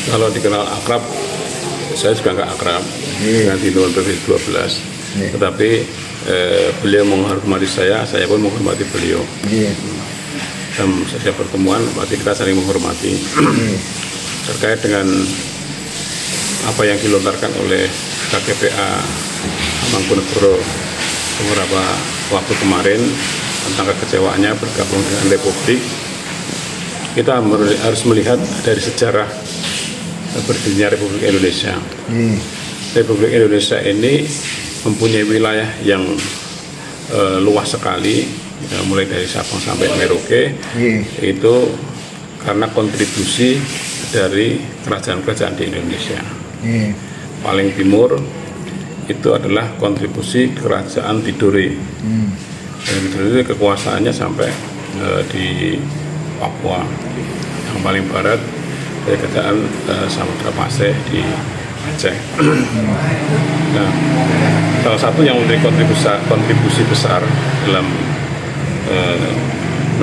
Kalau dikenal akrab, saya juga nggak akrab dengan di tahun 2012. Tetapi beliau menghormati saya pun menghormati beliau. Dalam setiap pertemuan, berarti kita saling menghormati. Terkait dengan apa yang dilontarkan oleh KGPA Mangkunegoro beberapa waktu kemarin tentang kekecewaannya bergabung dengan Republik, kita harus melihat dari sejarah berdirinya Republik Indonesia. Republik Indonesia ini mempunyai wilayah yang luas sekali, mulai dari Sabang sampai Merauke. Itu karena kontribusi dari kerajaan-kerajaan di Indonesia. Paling timur itu adalah kontribusi kerajaan Tidore. Dan Tidore kekuasaannya sampai di Papua. Yang paling barat dari kerajaan Samudra Paseh di Aceh. Nah, salah satu yang memberi kontribusi besar dalam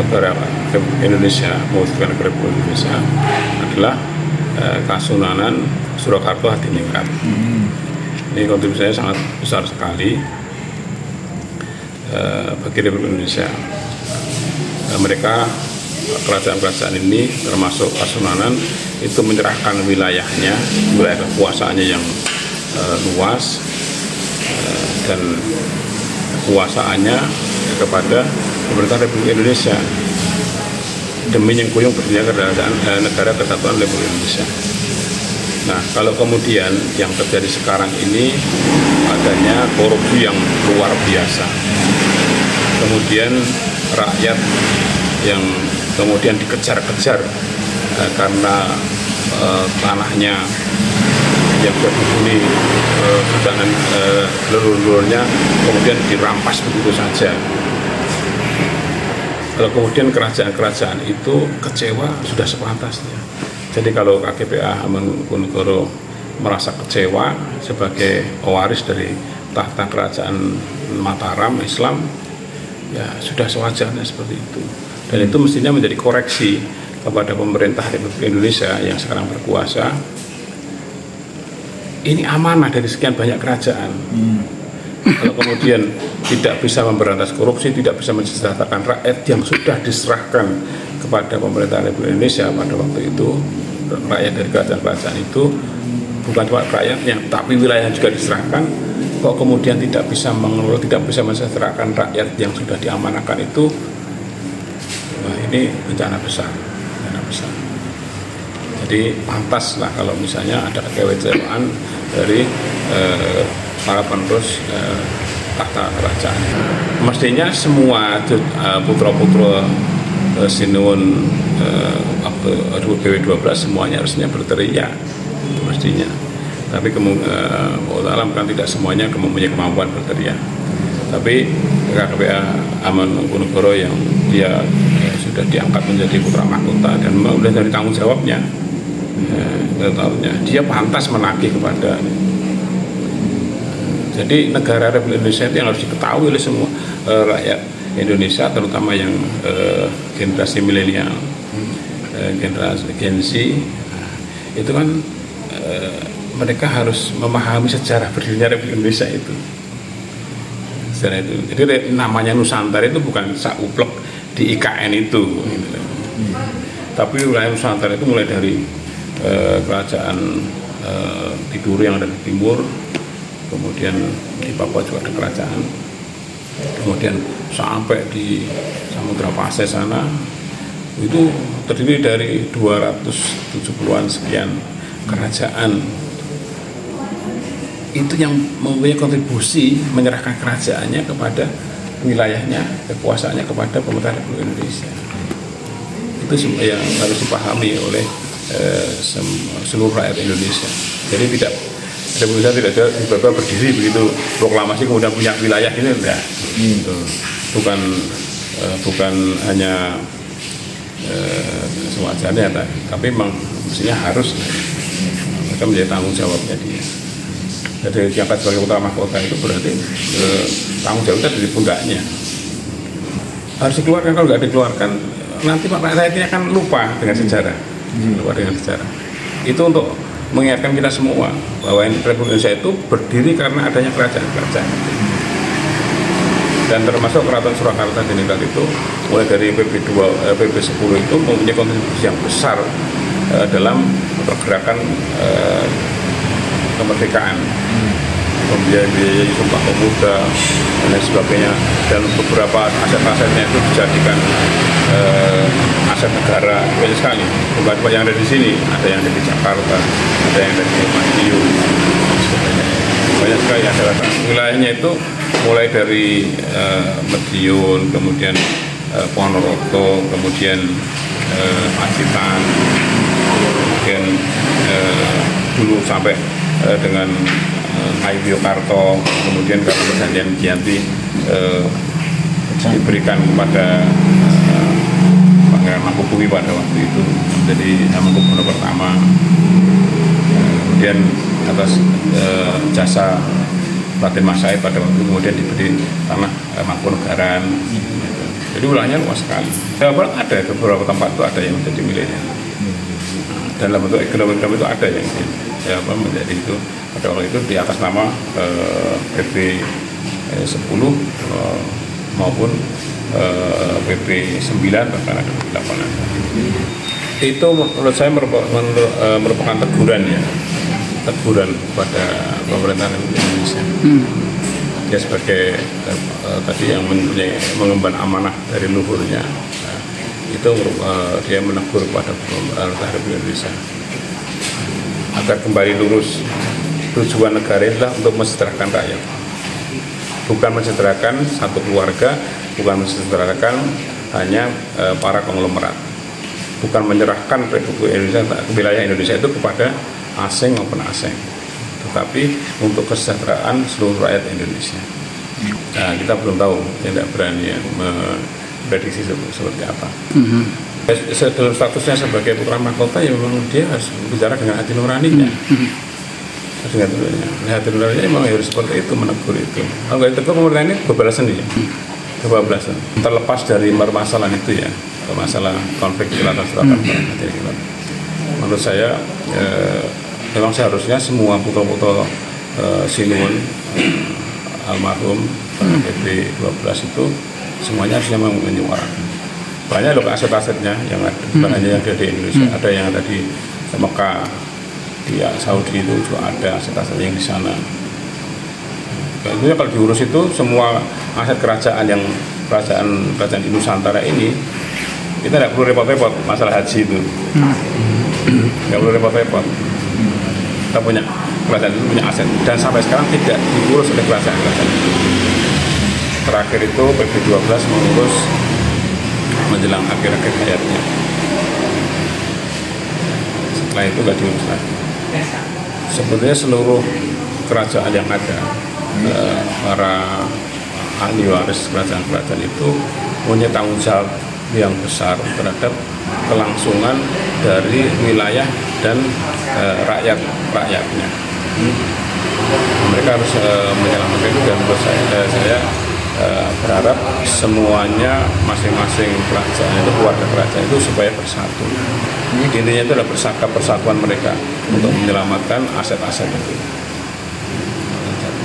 negara Indonesia, mewujudkan negara Indonesia adalah Kasunanan Surakarta Hadiningrat. Ini kontribusinya sangat besar sekali bagi Republik Indonesia. Mereka kerajaan-kerajaan ini termasuk Kasunanan itu menyerahkan wilayahnya, wilayah kekuasaannya yang luas dan kekuasaannya kepada pemerintah Republik Indonesia demi nyengkuyung berdirinya kerajaan negara kesatuan Republik Indonesia. Nah, kalau kemudian yang terjadi sekarang ini adanya korupsi yang luar biasa, kemudian rakyat yang kemudian dikejar-kejar karena tanahnya yang berbunyi dan leluhurnya kemudian dirampas begitu saja. Kalau kemudian kerajaan-kerajaan itu kecewa, sudah sepantasnya. Jadi kalau KGPA Mangkunegoro merasa kecewa sebagai pewaris dari tahta kerajaan Mataram Islam, ya sudah sewajarnya seperti itu. Dan itu mestinya menjadi koreksi kepada pemerintah Republik Indonesia yang sekarang berkuasa. Ini amanah dari sekian banyak kerajaan. Kalau kemudian tidak bisa memberantas korupsi, tidak bisa mensejahterakan rakyat yang sudah diserahkan kepada pemerintah Republik Indonesia pada waktu itu, rakyat dari kerajaan-kerajaan itu bukan cuma rakyatnya, tapi wilayah juga diserahkan. Kok kemudian tidak bisa mengelola, tidak bisa mensejahterakan rakyat yang sudah diamanahkan itu, nah ini bencana besar. Jadi pantaslah kalau misalnya ada kekecewaan dari para penerus tahta kerajaan. Mestinya semua putra-putra Sinuwun waktu BW12 semuanya harusnya berteriak, mestinya. Tapi alam kan tidak semuanya mempunyai kemampuan berteriak. Tapi KGPA Mangkunegoro yang dia sudah diangkat menjadi putra mahkota dan sudah dari tanggung jawabnya, dia pantas menagih kepada. Jadi negara Republik Indonesia itu yang harus diketahui oleh semua rakyat Indonesia, terutama yang generasi milenial, generasi Gen Z, itu kan mereka harus memahami sejarah berdirinya Republik Indonesia itu. Sejarah itu. Jadi namanya Nusantara itu bukan sauplek di IKN itu, gitu. Tapi wilayah Nusantara itu mulai dari kerajaan Tidore yang ada di timur, kemudian di Papua juga ada kerajaan, kemudian sampai di Samudra Paseh sana itu terdiri dari 270-an sekian kerajaan. Itu yang mempunyai kontribusi menyerahkan kerajaannya kepada wilayahnya, kekuasaannya kepada pemerintah Republik Indonesia. Itu yang harus dipahami oleh seluruh rakyat Indonesia. Jadi Republik Indonesia tidak tiba-tiba berdiri begitu proklamasi kemudian punya wilayah ini, enggak. Bukan hanya sewajarnya, tapi memang mestinya harus mereka menjadi tanggung jawabnya dia. Jadi diangkat sebagai putra mahkota itu berarti tanggung jawabnya dari pundaknya. Harus dikeluarkan, kalau nggak dikeluarkan nanti rakyatnya akan lupa dengan sejarah. Lupa dengan sejarah. itu untuk mengingatkan kita semua bahwa Republik Indonesia itu berdiri karena adanya kerajaan-kerajaan. Dan termasuk Keraton Surakarta Diningrat itu mulai dari PP10 itu mempunyai kontribusi yang besar dalam pergerakan kemerdekaan, membiayai Sumpah Pemuda dan lain sebagainya, dan beberapa aset-asetnya itu dijadikan aset negara. Banyak sekali tempat yang ada di sini, ada yang ada di Jakarta, ada yang ada di Madiun, banyak sekali aset. Wilayahnya itu mulai dari Madiun, kemudian Ponorogo, kemudian Pacitan, kemudian dulu sampai dengan Ngayogyakarta, kemudian Kabupaten Giyanti diberikan kepada Pangeran Mangkubumi pada waktu itu menjadi Mangkubuwono pertama. Kemudian atas jasa Raden Mas Said pada waktu itu kemudian diberi tanah Mangkunegaran. Jadi wilayahnya luas sekali. Ada beberapa tempat itu ada yang menjadi miliknya. Dan dalam bentuk ekonomi itu ada yang menjadi itu pada waktu itu di atas nama PP 10 maupun PP 9 bahkan ada 8. Itu menurut saya merupakan teguran ya, teguran pada pemerintahan Indonesia. Dia sebagai tadi yang mengemban amanah dari luhurnya, itu dia menegur pada pemerintah Republik Indonesia agar kembali lurus. Tujuan negara adalah untuk mensejahterakan rakyat, bukan mensejahterakan satu keluarga, bukan mensejahterakan hanya para konglomerat, bukan menyerahkan Republik Indonesia, wilayah Indonesia itu kepada asing maupun asing, tetapi untuk kesejahteraan seluruh rakyat Indonesia. Nah, kita belum tahu, tidak berani memprediksi seperti apa. Dalam statusnya sebagai putra mahkota, ya memang dia harus bicara dengan hati nuraninya. Dengan hati nuraninya memang harus seperti itu, menegur itu. Kalau nggak ditegur, pemerintah ini kebablasan dia. Kebablasan. Terlepas dari permasalahan itu ya, masalah konflik Keraton Surakarta. Menurut saya, memang seharusnya semua putra-putra Sinuhun almarhum PP 12 itu semuanya harusnya menyuarakan. Banyak loh aset-asetnya yang ada, bukan hanya yang ada di Indonesia, ada yang ada di Mekah, di Saudi itu juga ada aset-aset yang di sana. Tentunya kalau diurus itu semua aset kerajaan yang kerajaan di Nusantara ini, kita tidak perlu repot-repot masalah haji itu, tidak perlu repot-repot. Kita punya kerajaan itu punya aset dan sampai sekarang tidak diurus oleh kerajaan-kerajaan itu. Terakhir itu PP 12 mengurus menjelang akhir-akhir hayatnya. Setelah itu nggak diurus lagi. Sebenarnya seluruh kerajaan yang ada, para ahli waris kerajaan-kerajaan itu punya tanggung jawab yang besar terhadap kelangsungan dari wilayah dan rakyatnya. Mereka harus menyelamatkan itu, dan menurut saya berharap semuanya masing-masing kerajaan itu, keluarga kerajaan itu supaya bersatu. Intinya itu adalah persatuan mereka untuk menyelamatkan aset-aset itu.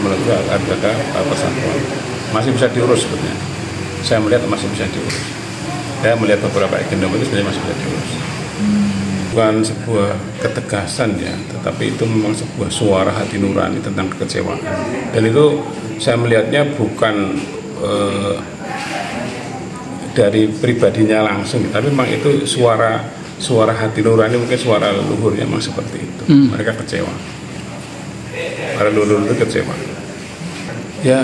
Menurut saya ada persatuan. Masih bisa diurus sebenarnya. Saya melihat masih bisa diurus. Saya melihat beberapa agenda itu sebenarnya masih bisa diurus. Bukan sebuah ketegasan ya, tetapi itu memang sebuah suara hati nurani tentang kekecewaan. Dan itu saya melihatnya bukan dari pribadinya langsung, tapi memang itu suara hati nurani, mungkin suara leluhurnya memang seperti itu. Mereka kecewa, para leluhur itu kecewa. Ya,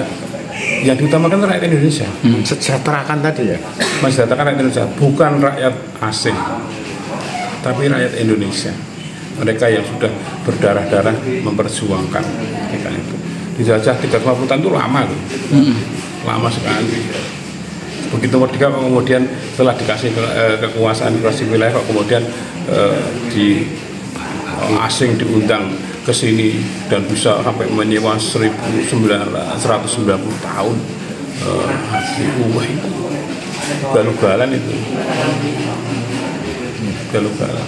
yang diutamakan rakyat Indonesia. Sejahterakan tadi ya. Mensejahterakan rakyat Indonesia, bukan rakyat asing, tapi rakyat Indonesia. Mereka yang sudah berdarah-darah memperjuangkan kita itu. Dijajah 350 tahun itu lama tuh. Lama sekali. Begitu merdeka kemudian setelah dikasih kekuasaan dikasih wilayah kok kemudian asing diundang ke sini dan bisa sampai menyewa 1.990 tahun. Wah, itu galugalan itu. Galugalan.